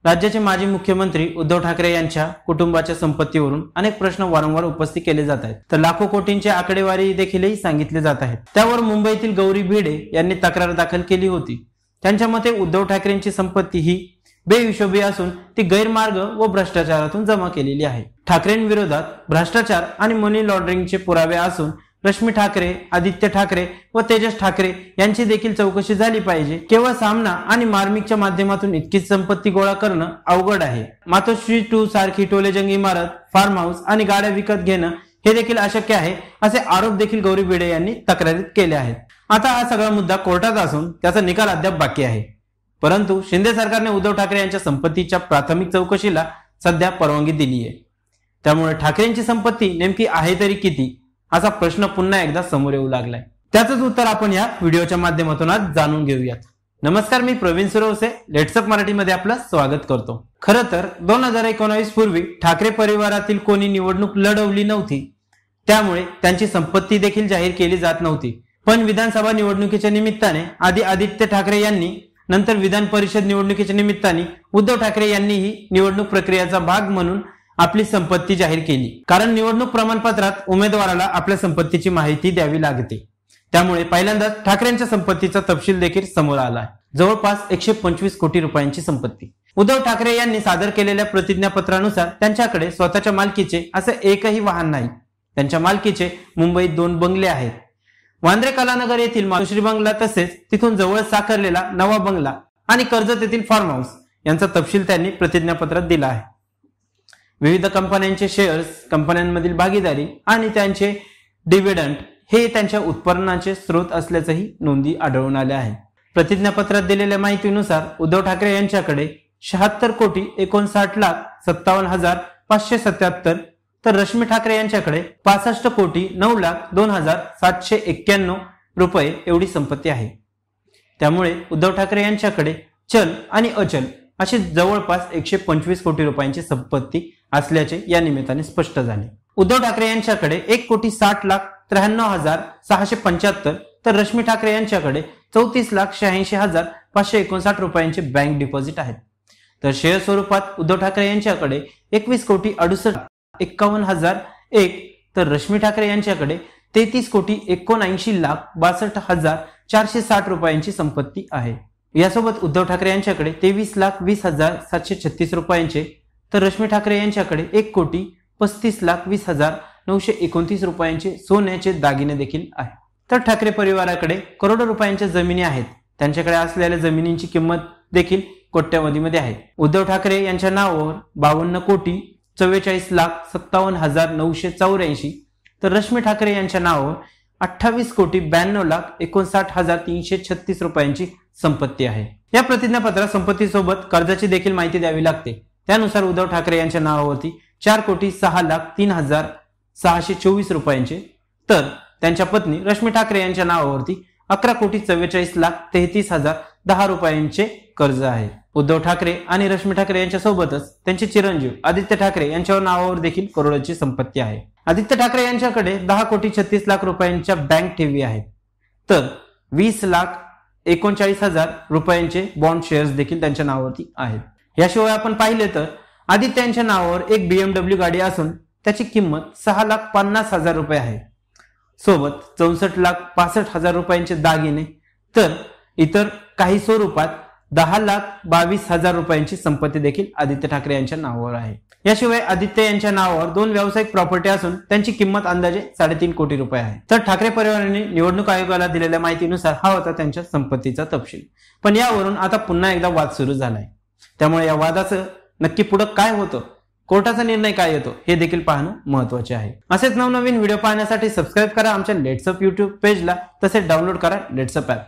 राज्याचे माजी मुख्यमंत्री उद्धव ठाकरे यांच्या कुटुंबाच्या संपत्तीवरून अनेक प्रश्न वारंवार उपस्थित केले जात आहेत, तर लाखो कोटींची आकडेवारी देखीलही सांगितले जात आहेत। त्यावर मुंबईतील गौरी भिडे यांनी तक्रार दाखल केली होती। त्यांच्या मते उद्धव ठाकरेंची संपत्ती ही बेहिशोबी असून ती गैरमार्ग व भ्रष्टाचारातून जमा केलेली आहे। ठाकरेंविरोधात भ्रष्टाचार आणि मनी लॉन्ड्रिंगचे पुरावे असून रश्मी ठाकरे, आदित्य ठाकरे व तेजस ठाकरे यांची देखील चौकशी झाली पाहिजे। केवळ सामना आणि मार्मिकच्या माध्यमातून इतकीच संपत्ती गोळा करणं अवघड आहे। मातोश्री 2 सारखी टोलेजंग इमारत, फार्म हाऊस आणि गाड्या विकत घेणं हे देखील अशक्य आहे, असे आरोप देखील गौरी भिडे यांनी तक्रारीत केले आहेत। आता हा सगळा मुद्दा कोर्टात असून त्याचा निकाल अद्याप बाकी आहे, परंतु शिंदे सरकारने उद्धव ठाकरे यांच्या संपत्तीच्या प्राथमिक चौकशीला सध्या परवानगी दिली आहे। त्यामुळे ठाकरेंची संपत्ती नेमकी आहे तरी किती असा प्रश्न पुन्हा एकदा समोर येऊ लागलाय। त्याचंच उत्तर आपण या व्हिडिओच्या माध्यमातून आज जाणून घेऊयात। नमस्कार, मी प्रवीण सुरवसे, लेट्सअप मराठीमध्ये आपलं स्वागत करतो। खरं तर 2019 पूर्वी ठाकरे परिवारातील कोणी निवडणूक लढवली नव्हती, त्यामुळे त्यांची संपत्ती देखील जाहीर केली जात नव्हती। पण विधानसभा निवडणुकीच्या निमित्ताने आधी आदित्य ठाकरे यांनी, नंतर विधान परिषद निवडणुकीच्या निमित्ताने उद्धव ठाकरे यांनीही निवडणूक प्रक्रियेचा भाग म्हणून आपली संपत्ती जाहीर केली, कारण निवडणूक प्रमाणपत्रात उमेदवाराला आपल्या संपत्तीची माहिती द्यावी लागते। त्यामुळे पहिल्यांदाच ठाकरेंच्या संपत्तीचा तपशील देखील समोर आला। जवळपास 125 कोटी रुपयांची संपत्ती। उद्धव ठाकरे यांनी सादर केलेल्या प्रतिज्ञापत्रानुसार त्यांच्याकडे स्वतःच्या मालकीचे असे एकही वाहन नाही। त्यांच्या मालकीचे मुंबईत 2 बंगले आहेत। वांद्रे कलानगर येथील मातोश्री बंगला, तसेच तिथून जवळ साकारलेला नवा बंगला आणि कर्जत येथील फार्म हाऊस यांचा तपशील त्यांनी प्रतिज्ञापत्रात दिला आहे। विविध कंपन्यांचे शेअर्स, कंपन्यांमधील भागीदारी आणि त्यांचे डिव्हिडंड हे त्यांच्या उत्पन्नाचे स्रोत असल्याचंही नोंदी आढळून आल्या आहेत। प्रतिज्ञापत्रात दिलेल्या माहितीनुसार उद्धव ठाकरे यांच्याकडे 76,59,57,577 तर रश्मी ठाकरे यांच्याकडे 65,09,02,791 रुपये एवढी संपत्ती आहे। त्यामुळे उद्धव ठाकरे यांच्याकडे चल आणि अचल अशी जवळपास 125 कोटी रुपयांची संपत्ती असल्याचे या निमित्ताने स्पष्ट झाले। उद्धव ठाकरे यांच्याकडे 1,60,93,675 तर रश्मी ठाकरे यांच्याकडे 34,86,559 रुपयांचे बँक डिपॉझिट आहेत। तर शेअर स्वरूपात उद्धव ठाकरे यांच्याकडे 21,68,51,001 तर रश्मी ठाकरे यांच्याकडे 33,79,62,460 रुपयांची संपत्ती आहे। यासोबत उद्धव ठाकरे यांच्याकडे 23,20,736 रुपयांचे तर रश्मी ठाकरे यांच्याकडे 1,35,20,929 रुपयांचे सोन्याचे दागिने देखील आहे। तर ठाकरे परिवाराकडे करोडो रुपयांच्या जमिनी आहेत। त्यांच्याकडे असलेल्या जमिनींची किंमत देखील कोट्यवधीमध्ये आहे। उद्धव ठाकरे यांच्या नावावर 52,44,57,984 तर रश्मी ठाकरे यांच्या नावावर 28,92,59,336 रुपयांची संपत्ती आहे। या प्रतिज्ञापत्रात संपत्तीसोबत कर्जाची देखील माहिती द्यावी लागते। त्यानुसार उद्धव ठाकरे यांच्या नावावरती 4,06,03,624 रुपयांचे तर त्यांच्या पत्नी रश्मी ठाकरे यांच्या नावावरती 11,44,33,010 रुपयांचे कर्ज आहे। उद्धव ठाकरे आणि रश्मी ठाकरे यांच्या सोबतच त्यांचे चिरंजीव आदित्य ठाकरे यांच्या नावावर देखील करोडोची संपत्ती आहे। आदित्य ठाकरे यांच्याकडे 10,36,00,000 रुपयांच्या बँक ठेवी आहेत, तर 20,39,000 रुपयांचे बॉन्ड शेअर्स देखील त्यांच्या नावावरती आहेत। याशिवाय आपण पाहिले तर आदित्य यांच्या नावावर एक BMW गाडी असून त्याची किंमत 6,50,000 रुपये आहे। सोबत 64,65,000 रुपयांचे दागिने तर इतर काही स्वरूपात 10,22,000 रुपयांची संपत्ती देखील आदित्य ठाकरे यांच्या नावावर आहे। याशिवाय आदित्य यांच्या नावावर 2 व्यावसायिक प्रॉपर्टी असून त्यांची किंमत अंदाजे 3.5 कोटी रुपये आहे। तर ठाकरे परिवाराने निवडणूक आयोगाला दिलेल्या माहितीनुसार हा होता त्यांच्या संपत्तीचा तपशील। पण यावरून आता पुन्हा एकदा वाद सुरू झालाय। त्यामुळे या वादाचं नक्की पुढे काय होतं, कोर्टाचा निर्णय काय येतो हे देखील पाहणं महत्त्वाचे आहे। असेच नवनवीन व्हिडिओ पाहण्यासाठी सबस्क्राईब करा आमच्या लेट्सअप YouTube पेजला, तसेच डाउनलोड करा लेट्सअप ॲप।